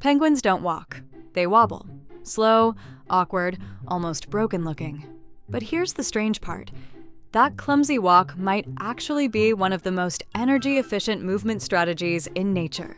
Penguins don't walk. They wobble. Slow, awkward, almost broken-looking. But here's the strange part. That clumsy walk might actually be one of the most energy-efficient movement strategies in nature.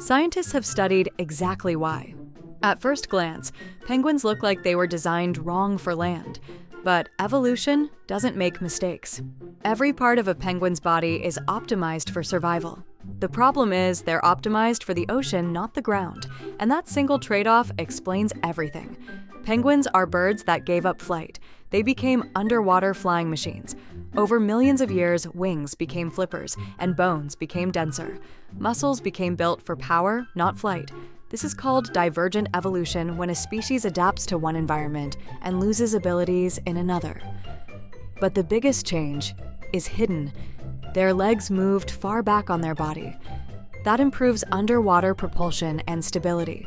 Scientists have studied exactly why. At first glance, penguins look like they were designed wrong for land. But evolution doesn't make mistakes. Every part of a penguin's body is optimized for survival. The problem is they're optimized for the ocean, not the ground. And that single trade-off explains everything. Penguins are birds that gave up flight. They became underwater flying machines. Over millions of years, wings became flippers, and bones became denser. Muscles became built for power, not flight. This is called divergent evolution when a species adapts to one environment and loses abilities in another. But the biggest change is hidden. Their legs moved far back on their body. That improves underwater propulsion and stability.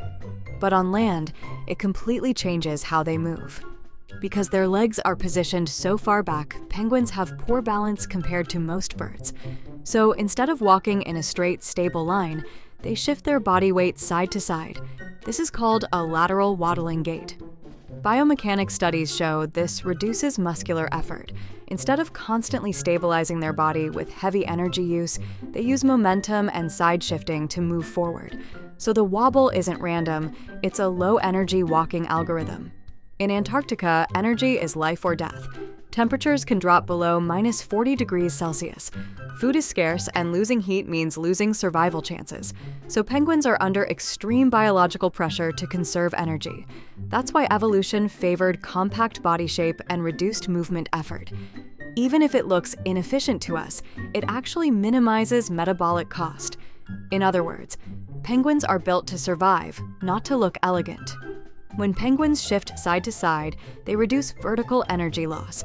But on land, it completely changes how they move. Because their legs are positioned so far back, penguins have poor balance compared to most birds. So instead of walking in a straight, stable line, they shift their body weight side to side. This is called a lateral waddling gait. Biomechanics studies show this reduces muscular effort. Instead of constantly stabilizing their body with heavy energy use, they use momentum and side shifting to move forward. So the wobble isn't random, it's a low-energy walking algorithm. In Antarctica, energy is life or death. Temperatures can drop below -40 degrees Celsius. Food is scarce, and losing heat means losing survival chances. So penguins are under extreme biological pressure to conserve energy. That's why evolution favored compact body shape and reduced movement effort. Even if it looks inefficient to us, it actually minimizes metabolic cost. In other words, penguins are built to survive, not to look elegant. When penguins shift side to side, they reduce vertical energy loss.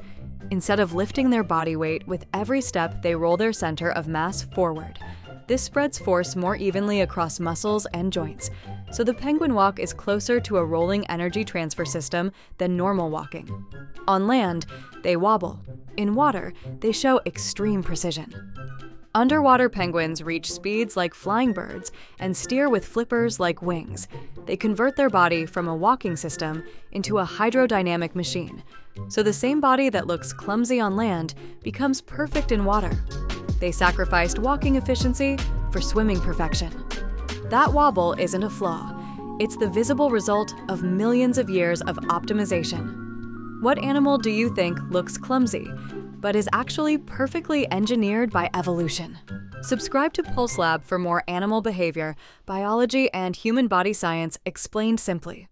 Instead of lifting their body weight, with every step they roll their center of mass forward. This spreads force more evenly across muscles and joints. So the penguin walk is closer to a rolling energy transfer system than normal walking. On land, they wobble. In water, they show extreme precision. Underwater penguins reach speeds like flying birds and steer with flippers like wings. They convert their body from a walking system into a hydrodynamic machine. So the same body that looks clumsy on land becomes perfect in water. They sacrificed walking efficiency for swimming perfection. That wobble isn't a flaw. It's the visible result of millions of years of optimization. What animal do you think looks clumsy, but is actually perfectly engineered by evolution? Subscribe to Pulse Lab for more animal behavior, biology, and human body science explained simply.